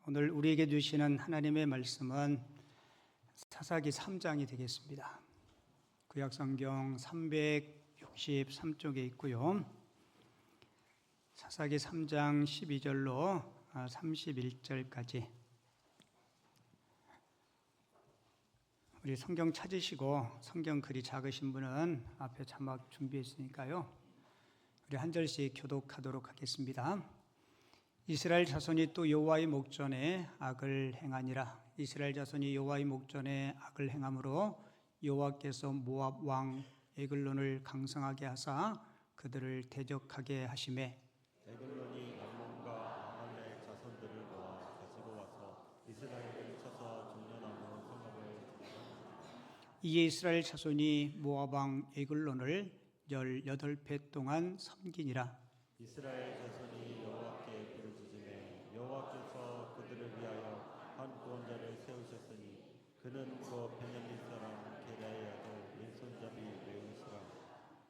오늘 우리에게 주시는 하나님의 말씀은 사사기 3장이 되겠습니다. 구약성경 363쪽에 있고요. 사사기 3장 12절로 31절까지 우리 성경 찾으시고 성경 글이 작으신 분은 앞에 자막 준비했으니까요. 우리 한 절씩 교독하도록 하겠습니다. 이스라엘 자손이 또 여호와의 목전에 악을 행하니라. 이스라엘 자손이 여호와의 목전에 악을 행함으로 여호와께서 모압 왕 에글론을 강성하게 하사 그들을 대적하게 하시매 에글론이 암몬과 아말렉 자손들을 모아 가지고 와서 이스라엘을 쳐서 종려나무 성읍을 쳤다. 이에 이스라엘 자손이 모압 왕 에글론을 18배 동안 섬기니라. 이스라엘 자손이 여호와께 부르짖으매 여호와께서 그들을 위하여 한 구원자를 세우셨으니 그는 곧 베냐민 사람 게라의 아들 왼손잡이 메우시라.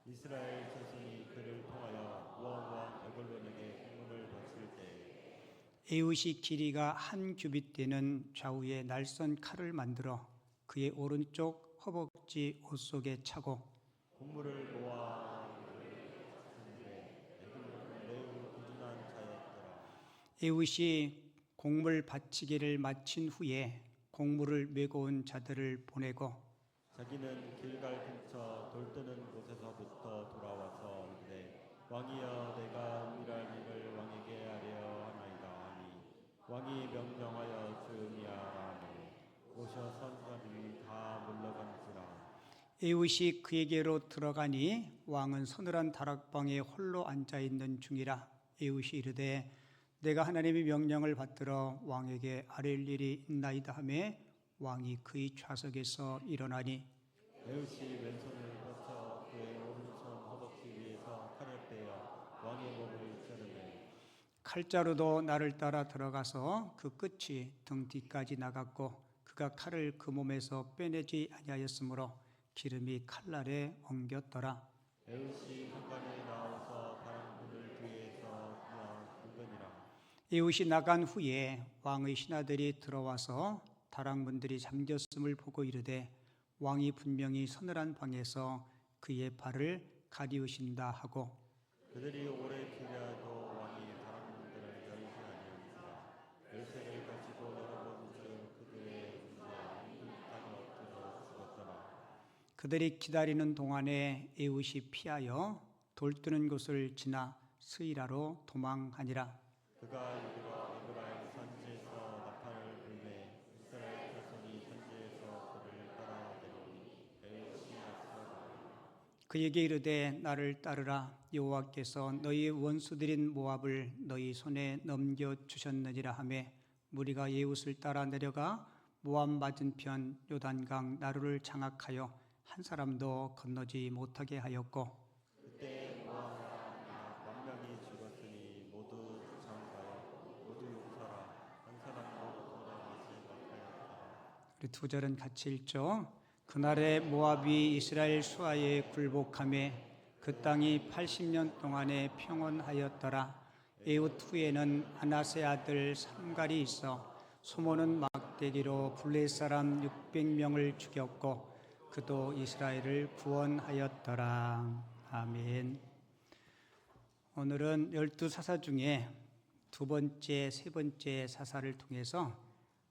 이스라엘 자손이 그를 통하여 모압 왕 에글론에게 공문을 바칠 때 에웃이 길이가 한 규빗 되는 좌우에 날선 칼을 만들어 그의 오른쪽 허벅지 옷 속에 차고 곡물을 모아 에글론은 매우 부진한 자였더라. 에웃이 곡물 바치기를 마친 후에 곡물을 메고 온 자들을 보내고 자기는 길갈 근처 돌뜨는 곳에서부터 돌아와서 이르되 왕이여 내가 은밀한 일을 왕에게 하려 하나이다 하니 왕이 명령하여 조용히 하라 하니 오셔 선사들이 다 물러간지라. 에웃이 그에게로 들어가니 왕은 서늘한 다락방에 홀로 앉아있는 중이라. 에웃이 이르되 내가 하나님의 명령을 받들어 왕에게 아뢰일 일이 있나이다 하매 왕이 그의 좌석에서 일어나니 에웃이 왼손을 뻗쳐 그의 오른손 허벅지 위에서 칼을 빼어 왕의 목을 자르매 칼자루도 나를 따라 들어가서 그 끝이 등 뒤까지 나갔고 그가 칼을 그 몸에서 빼내지 아니하였으므로 기름이 칼날에 엉겼더라. 에웃이 현관에 나와서 다락문을 뒤에서 그냥 긁으니라. 에웃이 나간 후에 왕의 신하들이 들어와서 다락문들이 잠겼음을 보고 이르되 왕이 분명히 서늘한 방에서 그의 발을 가리우신다 하고 그들이 오래 기다려도 왕이 다락문들을 열지 아니하니라. 열쇠를 가지고 열어본즉 그들의 문제에 끝까지 엎드려 죽었더라. 그들이 기다리는 동안에 에웃이 피하여 돌뜨는 곳을 지나 스이라로 도망하니라. 그가 이르러 에브라임 산지에서 나팔을 불매 이스라엘 자손이 산지에서 그를 따라내리니 에웃이 앞서가니 그에게 이르되 나를 따르라. 여호와께서 너희 원수들인 모압을 너희 손에 넘겨주셨느니라 하매 무리가 에웃을 따라 내려가 모압 맞은편 요단강 나루를 장악하여 한 사람도 건너지 못하게 하였고 그때 모압 사람 10,000명이 죽었으니 모두 장가요 모두 용사라 한 사람도 돌아가지 못하였다. 우리 두 절은 같이 읽죠. 그날에 모압이 이스라엘 수하에 굴복하매 그 땅이 80년 동안에 평온하였더라. 에웃 후에는 아나세 아들 삼갈이 있어 소모는 막대기로 블레 사람 600명을 죽였고 그도 이스라엘을 구원하였더라. 아멘. 오늘은 12사사 중에 두 번째, 세 번째 사사를 통해서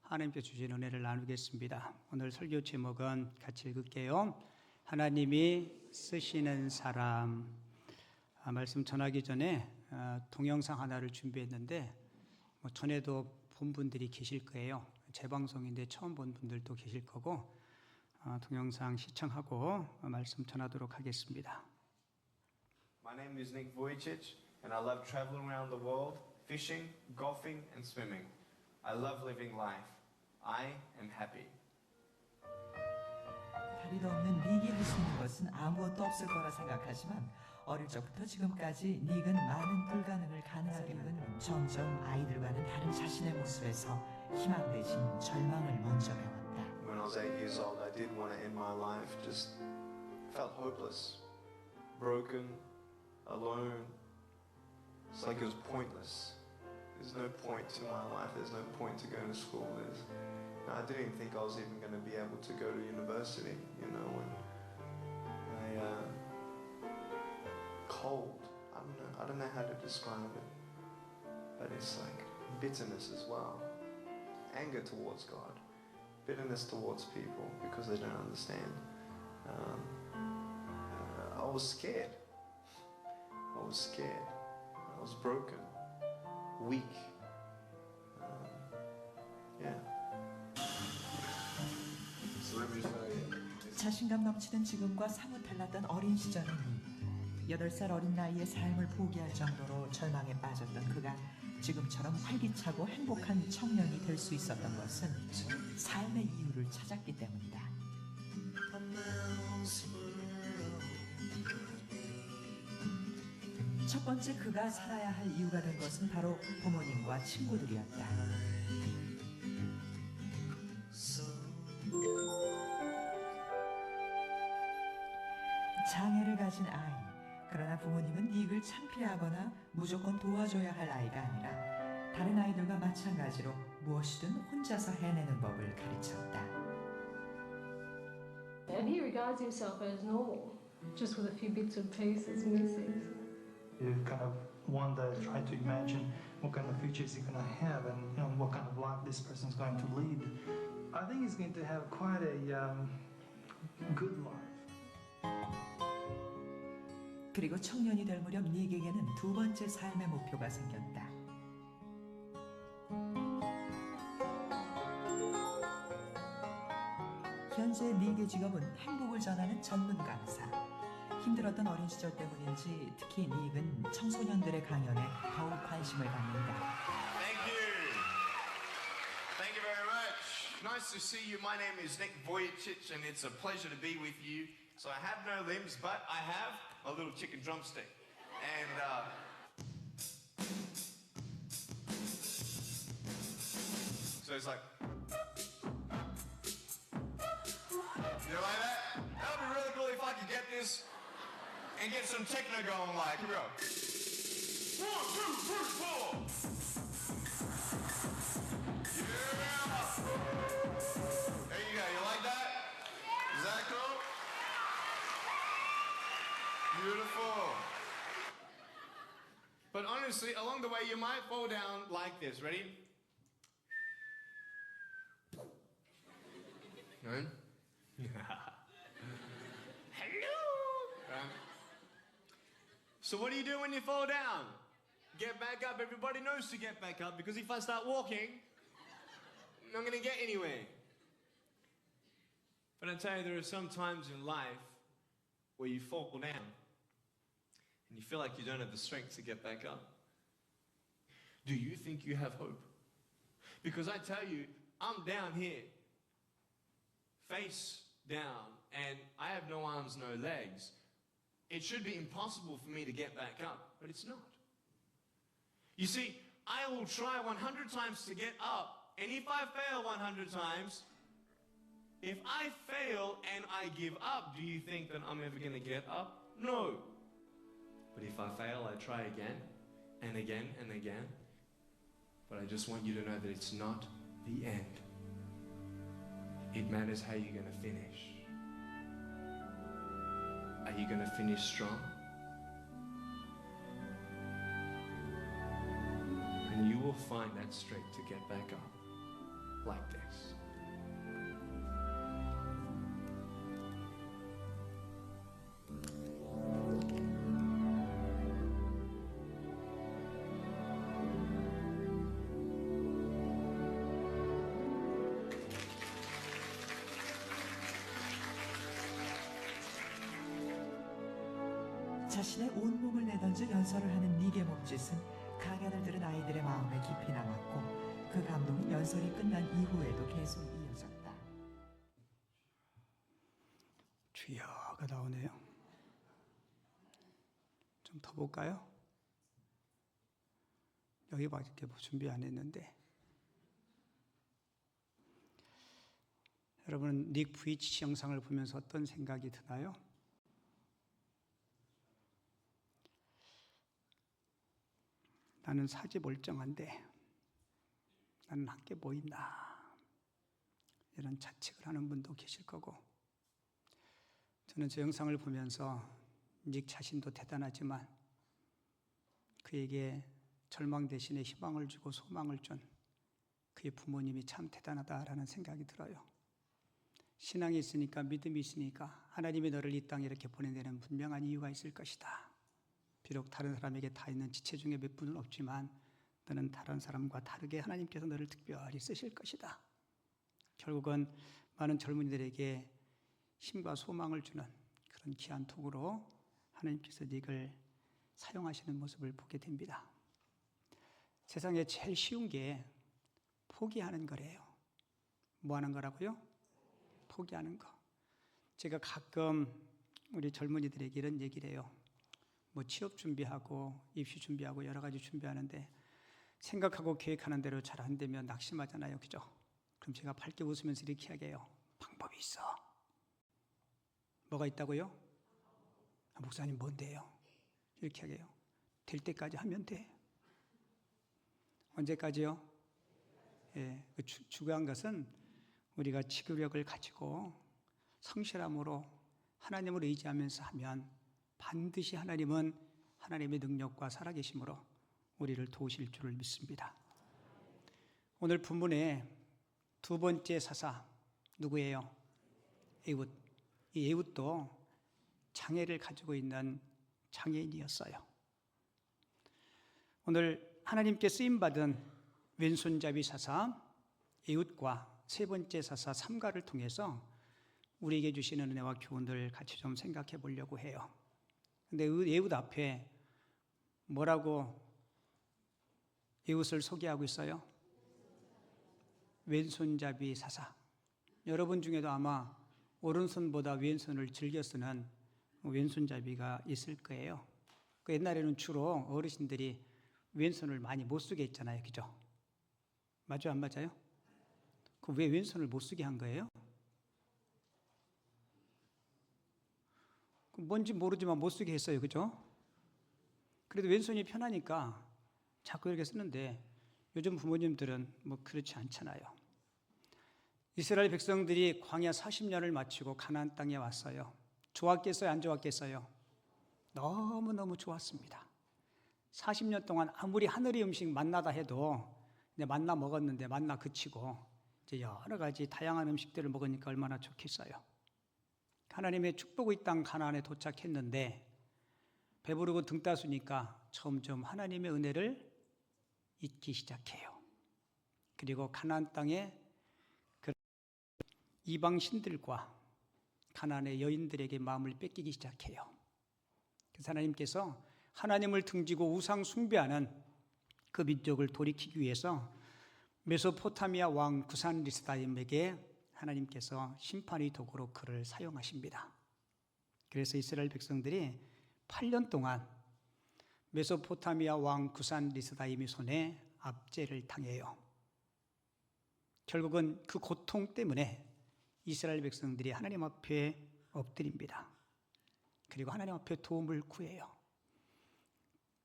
하나님께 주신 은혜를 나누겠습니다. 오늘 설교 제목은 같이 읽을게요. 하나님이 쓰시는 사람. 말씀 전하기 전에 동영상 하나를 준비했는데 전에도 본 분들이 계실 거예요. 재방송인데 처음 본 분들도 계실 거고 동영상 시청하고 말씀 전하도록 하겠습니다. My name is Nick Vujicic, and I love traveling around the world, fishing, golfing, and swimming. I love living life. I am happy. 다리도 없는 닉이 하시는 것은 아무것도 없을 거라 생각하지만 어릴 적부터 지금까지 닉은 많은 불가능을 가능하게 한 점점 아이들과는 다른 자신의 모습에서 희망 대신 절망을 먼저 배웠다. When I was 8 years old, I did want to end my life. Just felt hopeless, broken, alone. It's like it was pointless. There's no point to my life. There's no point to going to school. I didn't even think I was even going to be able to go to university, you know, when cold. I don't know how to describe it, but it's like bitterness as well, anger towards God, bitterness towards people because they don't understand. I was scared. I was scared. I was broken, weak. Yeah. So let me tell you. 자신감 넘치는 지금과 사뭇 달랐던 어린 시절의 니. 8살 어린 나이에 삶을 포기할 정도로 절망에 빠졌던 그가 지금처럼 활기차고 행복한 청년이 될 수 있었던 것은 삶의 이유를 찾았기 때문이다. 첫 번째 그가 살아야 할 이유가 된 것은 바로 부모님과 친구들이었다. 장애를 가진 아이. 그러나 부모님은 닉을 창피하거나 무조건 도와줘야 할 아이가 아니라 다른 아이들과 마찬가지로 무엇이든 혼자서 해내는 법을 가르쳤다. And he regards himself as normal, just with a few bits and pieces missing. You kind of wonder, try to imagine what kind of future is he going to have, and you know what kind of life this person's going to lead. I think he's going to have quite a good life. 그리고 청년이 될 무렵 닉에게는 두 번째 삶의 목표가 생겼다. 현재 닉의 직업은 행복을 전하는 전문 강사. 힘들었던 어린 시절 때문인지 특히 닉은 청소년들의 강연에 더욱 관심을 갖는다. Thank you. Thank you very much. Nice to see you. My name is Nick Vujicic, and it's a pleasure to be with you. So I have no limbs, but I have a little chicken drumstick. And so it's like, you like that? That would be really cool if I could get this and get some techno going. Like, here we go. 1, 2, 3, 4. Yeah. There you go. You like that? Is that cool? Beautiful. But honestly, along the way, you might fall down like this. Ready? Right? Hello. So what do you do when you fall down? Get back up. Everybody knows to get back up because if I start walking, I'm not going to get anywhere. But I tell you, there are some times in life where you fall down and you feel like you don't have the strength to get back up. Do you think you have hope? Because I tell you, I'm down here, face down, and I have no arms, no legs. It should be impossible for me to get back up, but it's not. You see, I will try 100 times to get up, and if I fail 100 times, if I fail and I give up, do you think that I'm ever going to get up? No. But if I fail, I try again and again and again. But I just want you to know that it's not the end. It matters how you're going to finish. Are you going to finish strong? And you will find that strength to get back up like this. 자신의 온몸을 내던져 연설을 하는 닉의 몸짓은 강연을 들은 아이들의 마음에 깊이 남았고 그 감동은 연설이 끝난 이후에도 계속 이어졌다. 주여가 나오네요. 좀 더 볼까요? 여기밖에 준비 안 했는데 여러분 닉 부이치치 영상을 보면서 어떤 생각이 드나요? 나는 사지 멀쩡한데 나는 함께 뭐 있나 이런 자책을 하는 분도 계실 거고, 저는 저 영상을 보면서 닉 자신도 대단하지만 그에게 절망 대신에 희망을 주고 소망을 준 그의 부모님이 참 대단하다라는 생각이 들어요. 신앙이 있으니까, 믿음이 있으니까 하나님이 너를 이 땅에 이렇게 보내내는 분명한 이유가 있을 것이다. 비록 다른 사람에게 다 있는 지체 중에 몇 분은 없지만 너는 다른 사람과 다르게 하나님께서 너를 특별히 쓰실 것이다. 결국은 많은 젊은이들에게 힘과 소망을 주는 그런 귀한 도구로 하나님께서 이걸 사용하시는 모습을 보게 됩니다. 세상에 제일 쉬운 게 포기하는 거래요. 뭐 하는 거라고요? 포기하는 거. 제가 가끔 우리 젊은이들에게 이런 얘기를 해요. 뭐 취업 준비하고 입시 준비하고 여러 가지 준비하는데 생각하고 계획하는 대로 잘 안 되면 낙심하잖아요. 그죠? 그럼 제가 밝게 웃으면서 이렇게 이야기해요. 방법이 있어. 뭐가 있다고요? 목사님 뭔데요? 이렇게 하게요. 될 때까지 하면 돼. 언제까지요? 예, 중요한 것은 우리가 지구력을 가지고 성실함으로 하나님을 의지하면서 하면 반드시 하나님은 하나님의 능력과 살아계심으로 우리를 도우실 줄을 믿습니다. 오늘 본문의 두 번째 사사 누구예요? 에훗. 이 에훗도 장애를 가지고 있는 장애인이었어요. 오늘 하나님께 쓰임받은 왼손잡이 사사 에훗과 세 번째 사사 삼가를 통해서 우리에게 주시는 은혜와 교훈들 같이 좀 생각해 보려고 해요. 근데 에훗 앞에 뭐라고 에훗을 소개하고 있어요? 왼손잡이 사사. 여러분 중에도 아마 오른손보다 왼손을 즐겨 쓰는 왼손잡이가 있을 거예요. 그 옛날에는 주로 어르신들이 왼손을 많이 못 쓰게 했잖아요. 그죠? 맞아요? 안 맞아요? 그 왜 왼손을 못 쓰게 한 거예요? 뭔지 모르지만 못 쓰게 했어요. 그죠? 그래도 왼손이 편하니까 자꾸 이렇게 쓰는데 요즘 부모님들은 뭐 그렇지 않잖아요. 이스라엘 백성들이 광야 40년을 마치고 가나안 땅에 왔어요. 좋았겠어요? 안 좋았겠어요? 너무너무 좋았습니다. 40년 동안 아무리 하늘의 음식 만나다 해도 이제 만나 먹었는데 만나 그치고 이제 여러 가지 다양한 음식들을 먹으니까 얼마나 좋겠어요. 하나님의 축복의 땅 가나안에 도착했는데 배부르고 등 따스니까 점점 하나님의 은혜를 잊기 시작해요. 그리고 가나안 땅에 이방 신들과 가나안의 여인들에게 마음을 뺏기기 시작해요. 그래서 하나님께서 하나님을 등지고 우상 숭배하는 그 민족을 돌이키기 위해서 메소포타미아 왕 구산 리스다임에게 하나님께서 심판의 도구로 그를 사용하십니다. 그래서 이스라엘 백성들이 8년 동안 메소포타미아 왕 구산 리스다임의 손에 압제를 당해요. 결국은 그 고통 때문에 이스라엘 백성들이 하나님 앞에 엎드립니다. 그리고 하나님 앞에 도움을 구해요.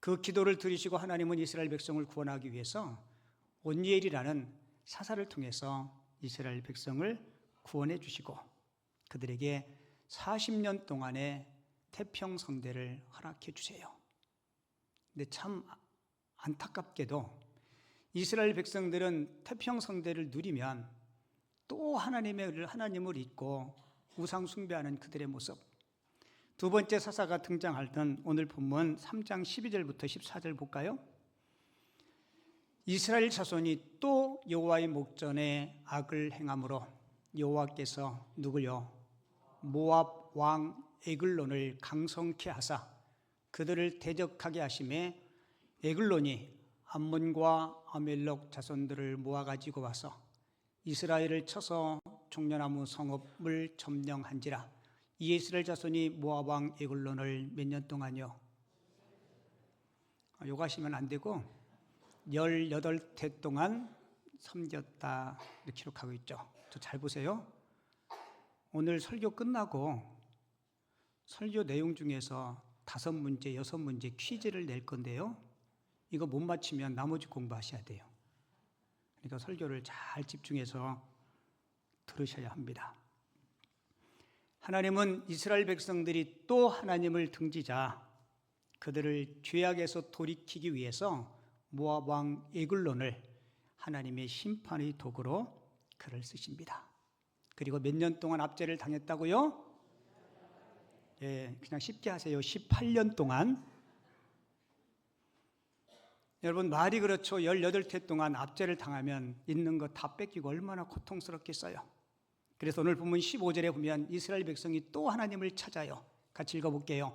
그 기도를 들으시고 하나님은 이스라엘 백성을 구원하기 위해서 온니엘이라는 사사를 통해서 이스라엘 백성을 구원해 주시고 그들에게 40년 동안의 태평성대를 허락해 주세요. 근데 참 안타깝게도 이스라엘 백성들은 태평성대를 누리면 또 하나님을 잊고 우상 숭배하는 그들의 모습. 두 번째 사사가 등장하던 오늘 본문 3장 12절부터 14절 볼까요? 이스라엘 자손이 또 여호와의 목전에 악을 행함으로 여호와께서 누구요? 모압 왕 에글론을 강성케 하사 그들을 대적하게 하심에 에글론이 암몬과 아멜렉 자손들을 모아가지고 와서 이스라엘을 쳐서 종려나무 성읍을 점령한지라. 이 이스라엘 자손이 모압 왕 에글론을 몇 년 동안요? 욕하시면 안 되고 18태 동안 섬겼다 이렇게 기록하고 있죠. 저 잘 보세요. 오늘 설교 끝나고 설교 내용 중에서 5문제, 6문제 퀴즈를 낼 건데요. 이거 못 맞히면 나머지 공부하셔야 돼요. 그러니까 설교를 잘 집중해서 들으셔야 합니다. 하나님은 이스라엘 백성들이 또 하나님을 등지자 그들을 죄악에서 돌이키기 위해서 모압 왕 에글론을 하나님의 심판의 도구로 그를 쓰십니다. 그리고 몇 년 동안 압제를 당했다고요? 예, 그냥 쉽게 하세요. 18년 동안. 여러분 말이 그렇죠. 18회 동안 압제를 당하면 있는 거 다 뺏기고 얼마나 고통스럽겠어요. 그래서 오늘 본문 15절에 보면 이스라엘 백성이 또 하나님을 찾아요. 같이 읽어볼게요.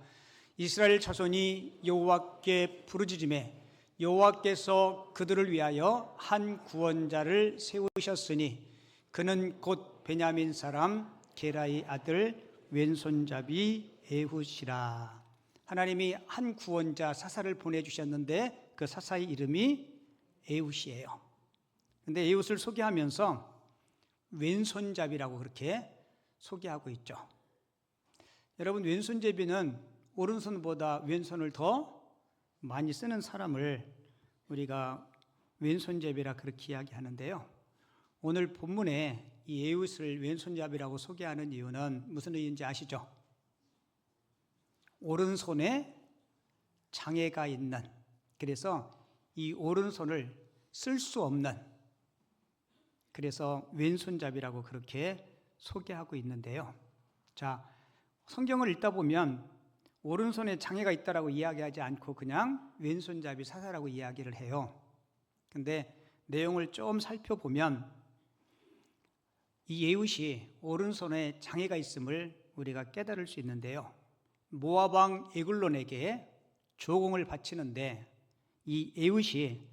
이스라엘 자손이 여호와께 부르짖으매 여호와께서 그들을 위하여 한 구원자를 세우셨으니 그는 곧 베냐민 사람 게라의 아들 왼손잡이 에훗이라. 하나님이 한 구원자 사사를 보내주셨는데 그 사사의 이름이 에훗이에요. 근데 에훗을 소개하면서 왼손잡이라고 그렇게 소개하고 있죠. 여러분 왼손잡이는 오른손보다 왼손을 더 많이 쓰는 사람을 우리가 왼손잡이라 그렇게 이야기하는데요. 오늘 본문에 이 에훗을 왼손잡이라고 소개하는 이유는 무슨 의미인지 아시죠? 오른손에 장애가 있는, 그래서 이 오른손을 쓸 수 없는, 그래서 왼손잡이라고 그렇게 소개하고 있는데요. 자, 성경을 읽다 보면 오른손에 장애가 있다라고 이야기하지 않고 그냥 왼손잡이 사사라고 이야기를 해요. 근데 내용을 좀 살펴보면 이 에훗이 오른손에 장애가 있음을 우리가 깨달을 수 있는데요. 모압 왕 에글론에게 조공을 바치는데 이 에훗이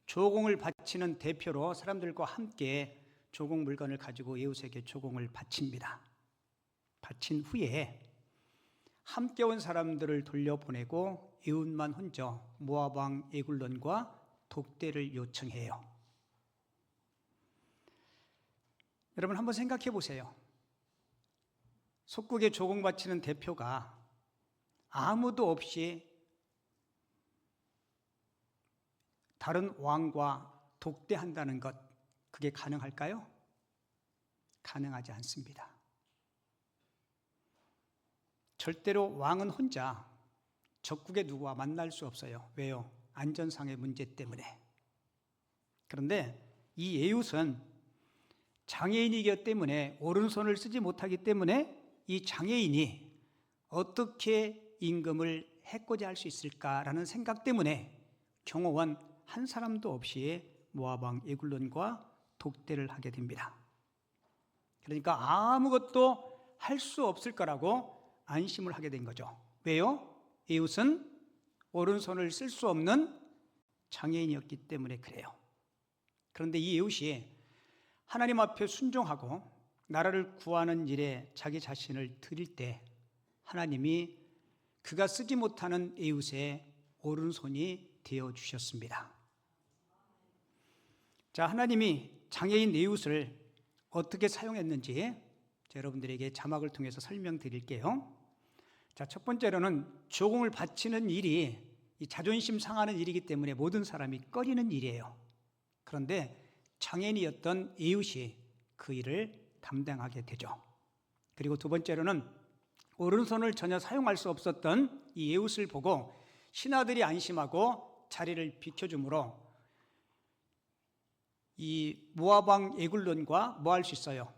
조공을 바치는 대표로 사람들과 함께 조공 물건을 가지고 에훗에게 조공을 바칩니다. 바친 후에 함께 온 사람들을 돌려보내고 에훗만 혼자 모압 왕 에글론과 독대를 요청해요. 여러분 한번 생각해 보세요. 속국에 조공 바치는 대표가 아무도 없이 다른 왕과 독대한다는 것, 그게 가능할까요? 가능하지 않습니다. 절대로 왕은 혼자 적국의 누구와 만날 수 없어요. 왜요? 안전상의 문제 때문에. 그런데 이 에훗은 장애인이기 때문에 오른손을 쓰지 못하기 때문에 이 장애인이 어떻게 임금을 해코지 할 수 있을까라는 생각 때문에 경호원 한 사람도 없이 모압 왕 에글론과 독대를 하게 됩니다. 그러니까 아무것도 할 수 없을 거라고 안심을 하게 된 거죠. 왜요? 에훗은 오른손을 쓸 수 없는 장애인이었기 때문에 그래요. 그런데 이 에훗이 하나님 앞에 순종하고 나라를 구하는 일에 자기 자신을 드릴 때 하나님이 그가 쓰지 못하는 에훗의 오른손이 되어 주셨습니다. 자, 하나님이 장애인 에훗을 어떻게 사용했는지 여러분들에게 자막을 통해서 설명드릴게요. 자, 첫 번째로는 조공을 바치는 일이 이 자존심 상하는 일이기 때문에 모든 사람이 꺼리는 일이에요. 그런데 장애인이었던 에훗이 그 일을 담당하게 되죠. 그리고 두 번째로는 오른손을 전혀 사용할 수 없었던 이 에훗을 보고 신하들이 안심하고 자리를 비켜주므로 이 모압 왕 에글론과 뭐 할 수 있어요?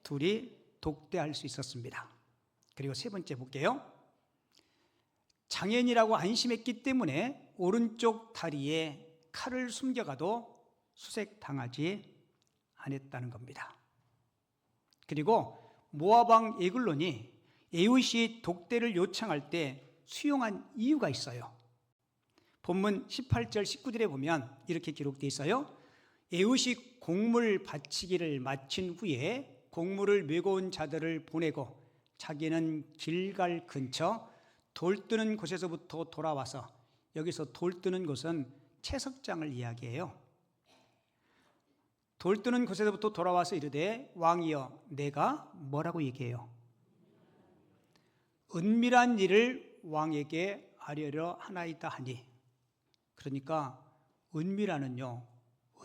둘이 독대할 수 있었습니다. 그리고 세 번째 볼게요. 장애인이라고 안심했기 때문에 오른쪽 다리에 칼을 숨겨가도 수색당하지 않았다는 겁니다. 그리고 모압 왕 에글론이 에훗이 독대를 요청할 때 수용한 이유가 있어요. 본문 18절 19절에 보면 이렇게 기록되어 있어요. 에훗이 곡물 바치기를 마친 후에 곡물을 메고 온 자들을 보내고 자기는 길갈 근처 돌 뜨는 곳에서부터 돌아와서, 여기서 돌 뜨는 곳은 채석장을 이야기해요. 돌 뜨는 곳에서부터 돌아와서 이르되 왕이여 내가 뭐라고 얘기해요? 은밀한 일을 왕에게 아뢰려 하나이다 하니. 그러니까 은밀한은요,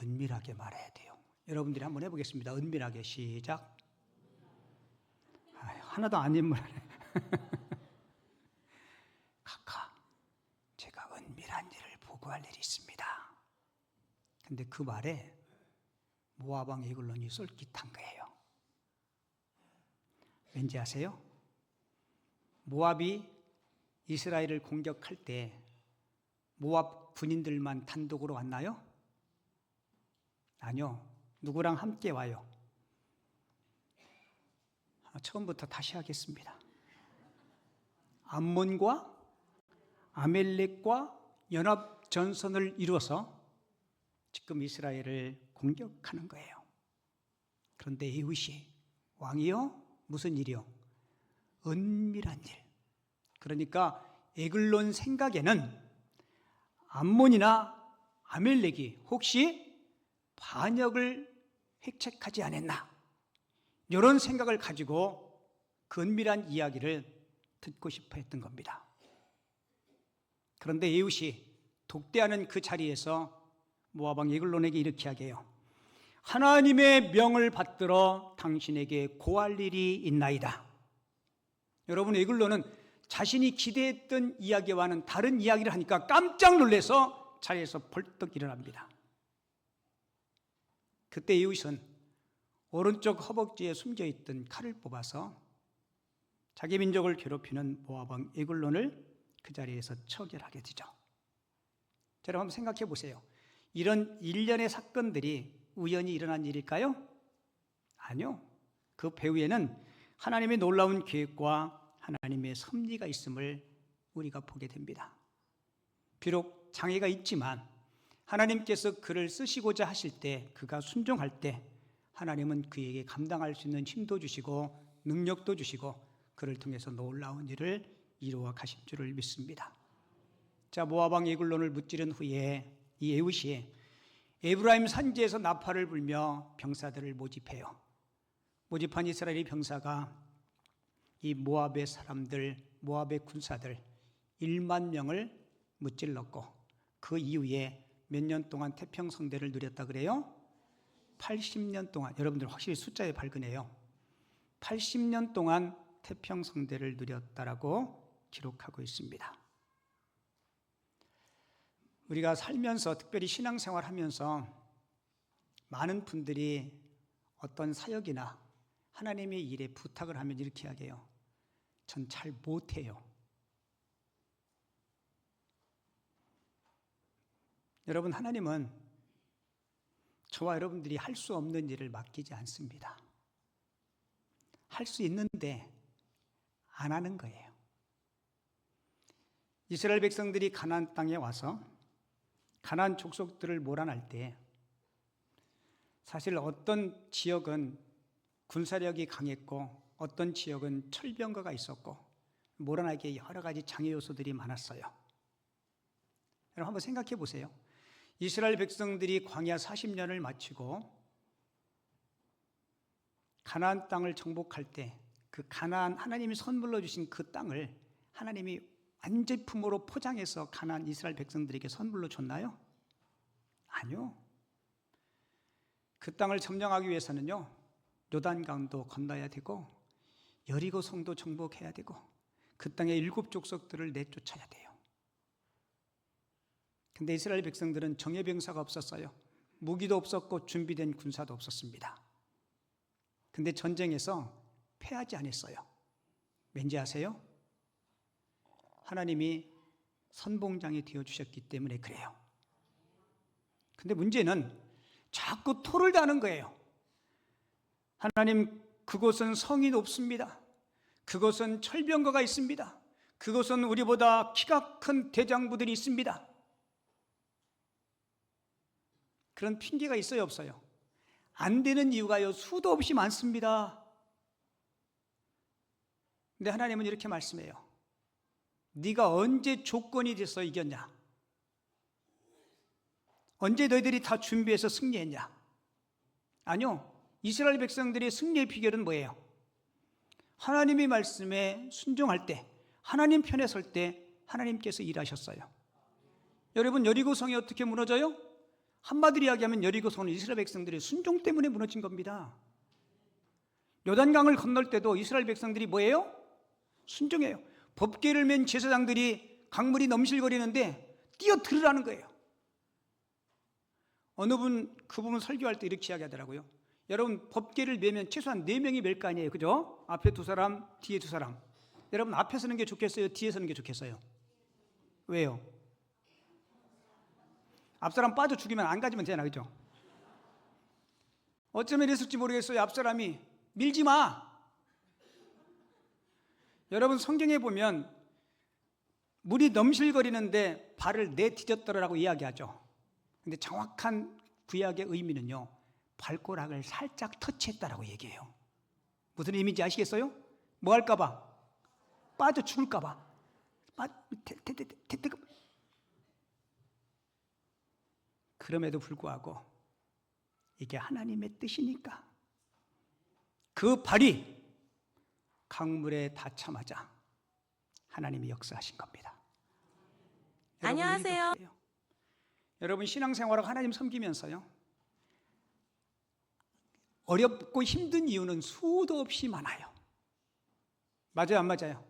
은밀하게 말해야 돼요. 여러분들이 한번 해보겠습니다. 은밀하게 시작. 하나도 안 인물하네. 카카, 제가 은밀한 일을 보고할 일이 있습니다. 근데 그 말에 모압 왕 에글론이 쏠깃한 거예요. 왠지 아세요? 모압이 이스라엘을 공격할 때 모압 군인들만 단독으로 왔나요? 아니요. 누구랑 함께 와요? 처음부터 다시 하겠습니다. 암몬과 아멜렉과 연합 전선을 이루어서 지금 이스라엘을 공격하는 거예요. 그런데 에훗이 왕이요? 무슨 일이요? 은밀한 일. 그러니까 에글론 생각에는 암몬이나 아멜렉이 혹시 반역을 획책하지 않았나, 이런 생각을 가지고 그 은밀한 이야기를 듣고 싶어 했던 겁니다. 그런데 에훗이 독대하는 그 자리에서 모압 왕 에글론에게 이렇게 하게요. 하나님의 명을 받들어 당신에게 고할 일이 있나이다. 여러분, 에글론은 자신이 기대했던 이야기와는 다른 이야기를 하니까 깜짝 놀라서 자리에서 벌떡 일어납니다. 그때 에훗은 오른쪽 허벅지에 숨겨있던 칼을 뽑아서 자기 민족을 괴롭히는 모압 왕 에글론을 그 자리에서 처결하게 되죠. 여러분 한번 생각해 보세요. 이런 일련의 사건들이 우연히 일어난 일일까요? 아니요. 그 배후에는 하나님의 놀라운 계획과 하나님의 섭리가 있음을 우리가 보게 됩니다. 비록 장애가 있지만 하나님께서 그를 쓰시고자 하실 때, 그가 순종할 때 하나님은 그에게 감당할 수 있는 힘도 주시고 능력도 주시고 그를 통해서 놀라운 일을 이루어 가실 줄을 믿습니다. 자, 모압 왕 에글론을 무찌른 후에 이 에훗이 에브라임 산지에서 나팔을 불며 병사들을 모집해요. 모집한 이스라엘 병사가 이 모압의 사람들, 모압의 군사들 1만 명을 무찔렀고, 그 이후에 몇 년 동안 태평성대를 누렸다 그래요? 80년 동안. 여러분들 확실히 숫자에 밝으네요. 80년 동안 태평성대를 누렸다라고 기록하고 있습니다. 우리가 살면서, 특별히 신앙생활 하면서 많은 분들이 어떤 사역이나 하나님의 일에 부탁을 하면 이렇게 하게요. 전 잘 못해요. 여러분, 하나님은 저와 여러분들이 할 수 없는 일을 맡기지 않습니다. 할 수 있는데 안 하는 거예요. 이스라엘 백성들이 가나안 땅에 와서 가나안 족속들을 몰아낼 때 사실 어떤 지역은 군사력이 강했고 어떤 지역은 철병거가 있었고 몰아내기에 여러 가지 장애 요소들이 많았어요. 여러분 한번 생각해 보세요. 이스라엘 백성들이 광야 40년을 마치고 가나안 땅을 정복할 때 그 가나안, 하나님이 선물로 주신 그 땅을 하나님이 완제품으로 포장해서 가나안 이스라엘 백성들에게 선물로 줬나요? 아니요. 그 땅을 점령하기 위해서는요, 요단강도 건너야 되고 여리고 성도 정복해야 되고 그 땅의 7 족속들을 내쫓아야 돼요. 근데 이스라엘 백성들은 정예병사가 없었어요. 무기도 없었고 준비된 군사도 없었습니다. 근데 전쟁에서 패하지 않았어요. 왠지 아세요? 하나님이 선봉장이 되어주셨기 때문에 그래요. 근데 문제는 자꾸 토를 다는 거예요. 하나님, 그곳은 성이 높습니다. 그곳은 철병거가 있습니다. 그곳은 우리보다 키가 큰 대장부들이 있습니다. 그런 핑계가 있어요, 없어요? 안 되는 이유가요, 수도 없이 많습니다. 근데 하나님은 이렇게 말씀해요. 네가 언제 조건이 돼서 이겼냐? 언제 너희들이 다 준비해서 승리했냐? 아니요. 이스라엘 백성들의 승리의 비결은 뭐예요? 하나님의 말씀에 순종할 때, 하나님 편에 설 때 하나님께서 일하셨어요. 여러분, 여리고성이 어떻게 무너져요? 한마디로 이야기하면 여리고성은 이스라엘 백성들의 순종 때문에 무너진 겁니다. 요단강을 건널 때도 이스라엘 백성들이 뭐예요? 순종해요. 법궤를 맨 제사장들이 강물이 넘실거리는데 뛰어들으라는 거예요. 어느 분 그 부분 설교할 때 이렇게 이야기하더라고요. 여러분 법궤를 매면 최소한 4명이 멜 거 아니에요, 그죠? 앞에 2사람, 뒤에 2사람. 여러분 앞에 서는 게 좋겠어요? 뒤에 서는 게 좋겠어요? 왜요? 앞사람 빠져 죽이면 안 가지면 되나, 그죠? 어쩌면 이랬을지 모르겠어요. 앞사람이 밀지 마. 여러분 성경에 보면 물이 넘실거리는데 발을 내디뎠더라라고 이야기하죠. 근데 정확한 구약의 의미는요, 발가락을 살짝 터치했다라고 얘기해요. 무슨 의미인지 아시겠어요? 뭐 할까봐? 빠져 죽을까봐. 그럼에도 불구하고 이게 하나님의 뜻이니까 그 발이 강물에 닿자마자 하나님이 역사하신 겁니다. 안녕하세요. 여러분 신앙생활하고 하나님 섬기면서요, 어렵고 힘든 이유는 수도 없이 많아요. 맞아요, 안 맞아요?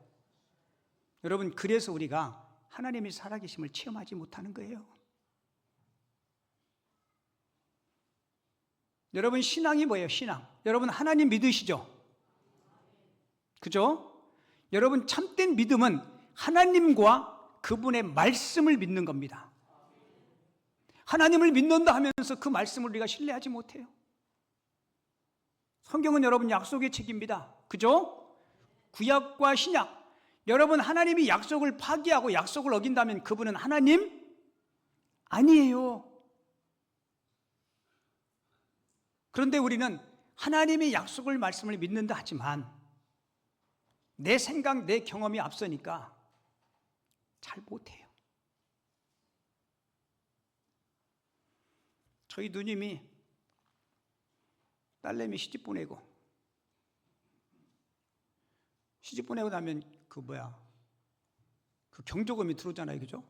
여러분 그래서 우리가 하나님의 살아계심을 체험하지 못하는 거예요. 여러분 신앙이 뭐예요? 신앙. 여러분 하나님 믿으시죠? 그죠? 여러분 참된 믿음은 하나님과 그분의 말씀을 믿는 겁니다. 하나님을 믿는다 하면서 그 말씀을 우리가 신뢰하지 못해요. 성경은 여러분 약속의 책입니다. 그죠? 구약과 신약. 여러분 하나님이 약속을 파기하고 약속을 어긴다면 그분은 하나님 아니에요. 그런데 우리는 하나님의 약속을 말씀을 믿는다 하지만 내 생각, 내 경험이 앞서니까 잘 못해요. 저희 누님이 딸내미 시집 보내고 나면 그 경조금이 들어오잖아요, 그죠?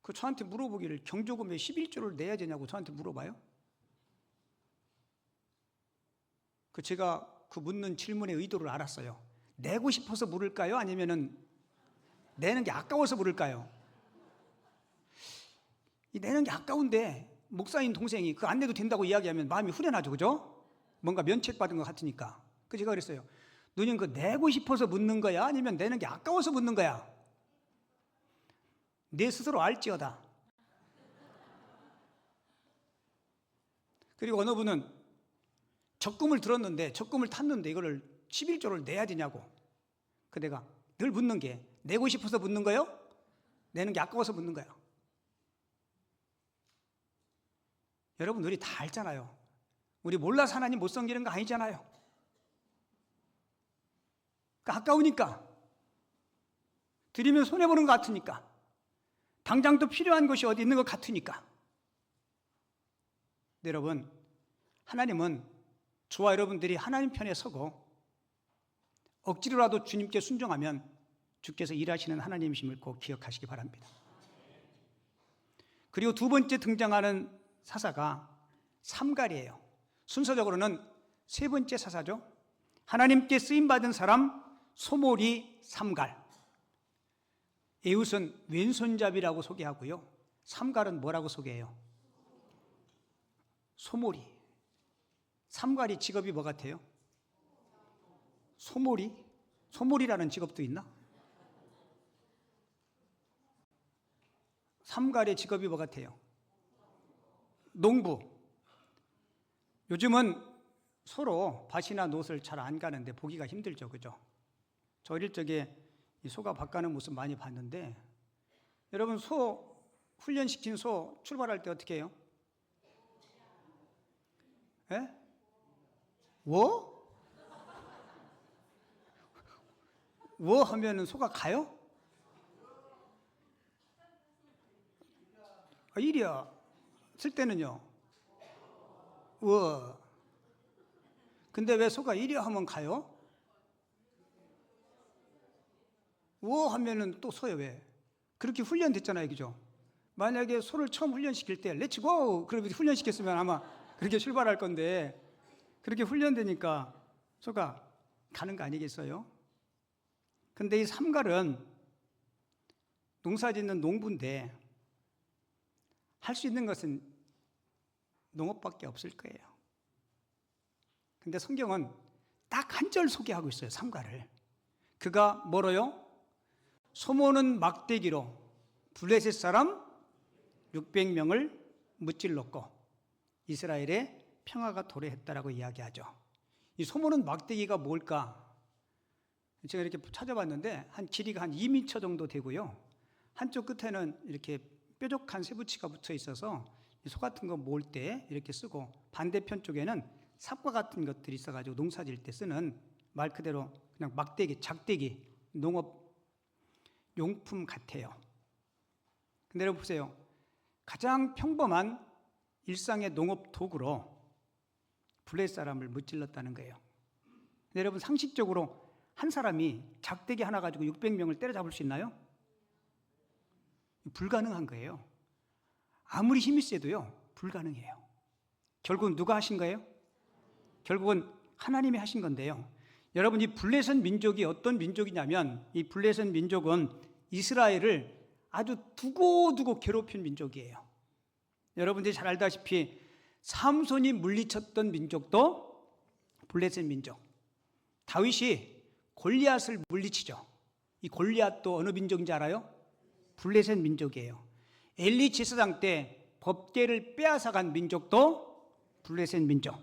그 저한테 물어보기를 경조금에 11조를 내야 되냐고 저한테 물어봐요. 제가 그 묻는 질문의 의도를 알았어요. 내고 싶어서 물을까요? 아니면은 내는 게 아까워서 물을까요? 이 내는 게 아까운데 목사인 동생이 그 안 내도 된다고 이야기하면 마음이 후련하죠, 그죠? 뭔가 면책받은 것 같으니까. 그래서 제가 그랬어요. 누님 그 내고 싶어서 묻는 거야? 아니면 내는 게 아까워서 묻는 거야? 내 스스로 알지어다. 그리고 어느 분은 적금을 들었는데 적금을 탔는데 이거를 11조를 내야 되냐고. 그 내가 늘 묻는 게 내고 싶어서 묻는 거요? 내는 게 아까워서 묻는 거예요. 여러분 우리 다 알잖아요. 우리 몰라서 하나님 못 섬기는 거 아니잖아요. 그러니까 아까우니까, 드리면 손해보는 것 같으니까, 당장 또 필요한 것이 어디 있는 것 같으니까. 여러분 하나님은 저와 여러분들이 하나님 편에 서고 억지로라도 주님께 순종하면 주께서 일하시는 하나님이심을 꼭 기억하시기 바랍니다. 그리고 두 번째 등장하는 사사가 삼갈이에요. 순서적으로는 세 번째 사사죠. 하나님께 쓰임받은 사람 소몰이 삼갈. 에웃은 왼손잡이라고 소개하고요, 삼갈은 뭐라고 소개해요? 소몰이. 삼갈이 직업이 뭐 같아요? 소몰이? 소몰이라는 직업도 있나? 삼갈의 직업이 뭐 같아요? 농부. 요즘은 소로 밭이나 놋을 잘 안 가는데 보기가 힘들죠, 그죠? 저 어릴 적에 이 소가 밭 가는 모습 많이 봤는데, 여러분 소 훈련시킨 소 출발할 때 어떻게 해요? 예? 워 하면은 소가 가요? 이리야 쓸 때는요 워. 근데 왜 소가 이리야 하면 가요? 워 하면은 또 서요. 왜? 그렇게 훈련됐잖아요, 그죠? 만약에 소를 처음 훈련시킬 때 렛츠고! 그러면 훈련시켰으면 아마 그렇게 출발할 건데 그렇게 훈련되니까 소가 가는 거 아니겠어요? 근데 이 삼갈은 농사 짓는 농부인데 할 수 있는 것은 농업밖에 없을 거예요. 근데 성경은 딱 한 절 소개하고 있어요, 삼갈을. 그가 뭐로요? 소모는 막대기로 블레셋 사람 600명을 무찔렀고 이스라엘의 평화가 도래했다라고 이야기하죠. 이 소모는 막대기가 뭘까? 제가 이렇게 찾아봤는데 한 길이가 한 2m 정도 되고요. 한쪽 끝에는 이렇게 뾰족한 쇠붙이가 붙어 있어서 소 같은 거 모을 때 이렇게 쓰고 반대편 쪽에는 삽과 같은 것들이 있어가지고 농사 지을 때 쓰는 말 그대로 그냥 막대기, 작대기, 농업 용품 같아요. 근데 여러분 보세요. 가장 평범한 일상의 농업 도구로 블레셋 사람을 무찔렀다는 거예요. 근데 여러분 상식적으로 한 사람이 작대기 하나 가지고 600명을 때려잡을 수 있나요? 불가능한 거예요. 아무리 힘이 세도요, 불가능해요. 결국은 누가 하신 거예요? 결국은 하나님이 하신 건데요. 여러분, 이 블레셋 민족이 어떤 민족이냐면 이 블레셋 민족은 이스라엘을 아주 두고두고 괴롭힌 민족이에요. 여러분들이 잘 알다시피 삼손이 물리쳤던 민족도 블레셋 민족. 다윗이 골리앗을 물리치죠. 이 골리앗도 어느 민족인지 알아요? 블레셋 민족이에요. 엘리 제사장 때 법궤를 빼앗아간 민족도 블레셋 민족.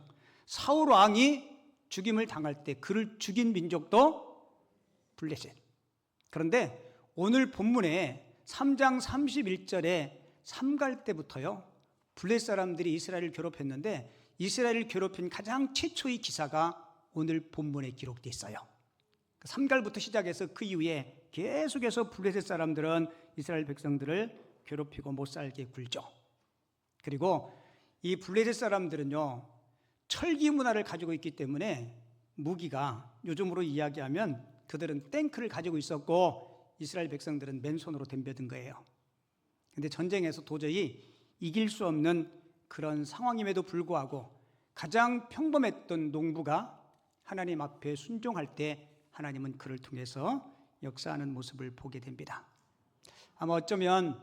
사울 왕이 죽임을 당할 때 그를 죽인 민족도 블레셋. 그런데 오늘 본문에 3장 31절에 삼갈 때부터요, 블레셋 사람들이 이스라엘을 괴롭혔는데 이스라엘을 괴롭힌 가장 최초의 기사가 오늘 본문에 기록되어 있어요. 삼갈부터 시작해서 그 이후에 계속해서 블레셋 사람들은 이스라엘 백성들을 괴롭히고 못 살게 굴죠. 그리고 이 블레셋 사람들은요, 철기 문화를 가지고 있기 때문에 무기가 요즘으로 이야기하면 그들은 탱크를 가지고 있었고 이스라엘 백성들은 맨손으로 덤벼든 거예요. 그런데 전쟁에서 도저히 이길 수 없는 그런 상황임에도 불구하고 가장 평범했던 농부가 하나님 앞에 순종할 때 하나님은 그를 통해서 역사하는 모습을 보게 됩니다. 아마 어쩌면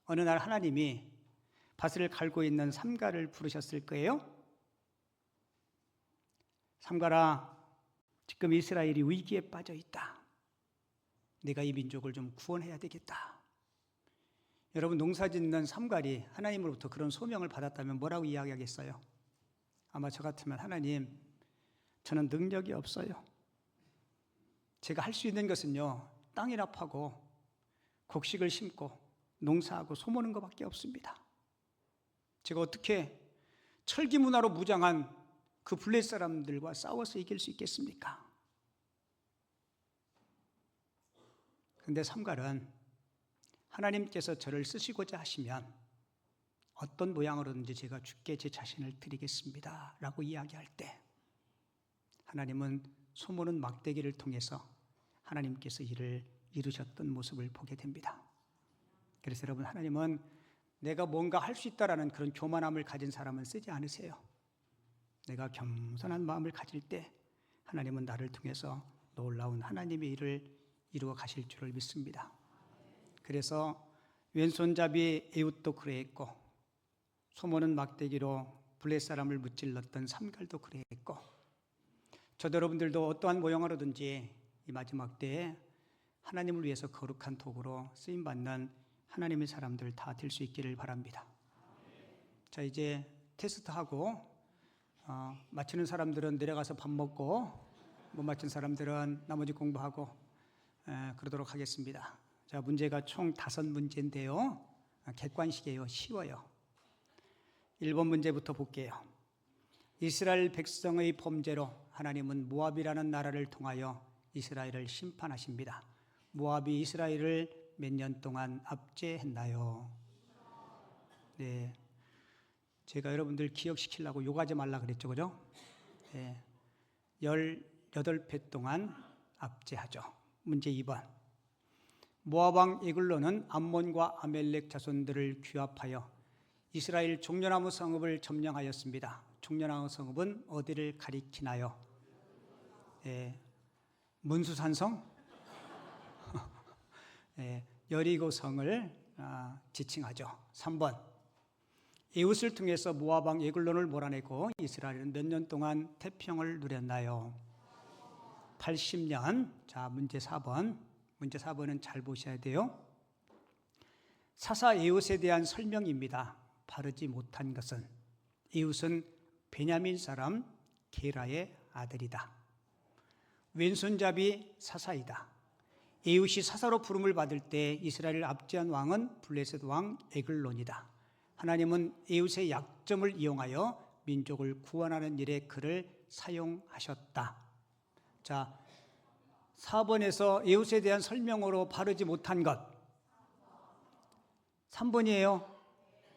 어느 날 하나님이 밭을 갈고 있는 삼갈을 부르셨을 거예요. 삼갈아, 지금 이스라엘이 위기에 빠져 있다. 내가 이 민족을 좀 구원해야 되겠다. 여러분, 농사짓는 삼갈이 하나님으로부터 그런 소명을 받았다면 뭐라고 이야기하겠어요? 아마 저 같으면 하나님, 저는 능력이 없어요. 제가 할 수 있는 것은요, 땅이나 파고 곡식을 심고 농사하고 소모는 것밖에 없습니다. 제가 어떻게 철기 문화로 무장한 그 블레셋 사람들과 싸워서 이길 수 있겠습니까? 그런데 삼갈은 하나님께서 저를 쓰시고자 하시면 어떤 모양으로든지 제가 주께 제 자신을 드리겠습니다 라고 이야기할 때 하나님은 소모는 막대기를 통해서 하나님께서 일을 이루셨던 모습을 보게 됩니다. 그래서 여러분, 하나님은 내가 뭔가 할 수 있다라는 그런 교만함을 가진 사람은 쓰지 않으세요. 내가 겸손한 마음을 가질 때 하나님은 나를 통해서 놀라운 하나님의 일을 이루어 가실 줄을 믿습니다. 그래서 왼손잡이 에웃도 그래했고 소모는 막대기로 블레셋 사람을 무찔렀던 삼갈도 그래했고 저도 여러분들도 어떠한 모형으로든지 이 마지막 때에 하나님을 위해서 거룩한 도구로 쓰임받는 하나님의 사람들 다 될 수 있기를 바랍니다. 자, 이제 테스트하고 맞히는 사람들은 내려가서 밥 먹고 못 맞힌 사람들은 나머지 공부하고 그러도록 하겠습니다. 자, 문제가 총 5문제인데요. 객관식이에요. 쉬워요. 1번 문제부터 볼게요. 이스라엘 백성의 범죄로 하나님은 모압이라는 나라를 통하여 이스라엘을 심판하십니다. 모압이 이스라엘을 몇 년 동안 압제했나요? 네, 제가 여러분들 기억시키려고 욕하지 말라 그랬죠, 그죠? 네, 18회 동안 압제하죠. 문제 2번. 모압 왕 에글론은 암몬과 아멜렉 자손들을 규합하여 이스라엘 종려나무 성읍을 점령하였습니다. 종려나무 성읍은 어디를 가리키나요? 문수산성? 여리고 성을 지칭하죠. 3번, 이웃을 통해서 모압 왕 에글론을 몰아내고 이스라엘은 몇 년 동안 태평을 누렸나요? 80년. 자, 문제 4번. 문제 4번은 잘 보셔야 돼요. 사사 이웃에 대한 설명입니다. 바르지 못한 것은, 이웃은 베냐민 사람 게라의 아들이다. 왼손잡이 사사이다. 이웃이 사사로 부름을 받을 때 이스라엘을 압제한 왕은 블레셋 왕 에글론이다. 하나님은 이웃의 약점을 이용하여 민족을 구원하는 일에 그를 사용하셨다. 자, 4번에서 이웃에 대한 설명으로 바르지 못한 것. 3번이에요.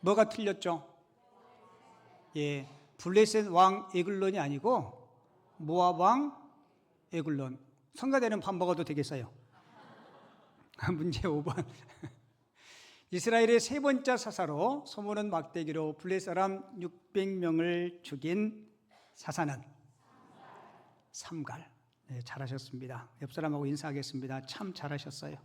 뭐가 틀렸죠? 블레셋 왕 에글론이 아니고 모압 왕 에글론. 성가대는 밥 먹어도 되겠어요. 문제 5번. 이스라엘의 세 번째 사사로 소문은 막대기로 블레셋 사람 600명을 죽인 사사는 삼갈. 네, 잘하셨습니다. 옆 사람하고 인사하겠습니다. 참 잘하셨어요.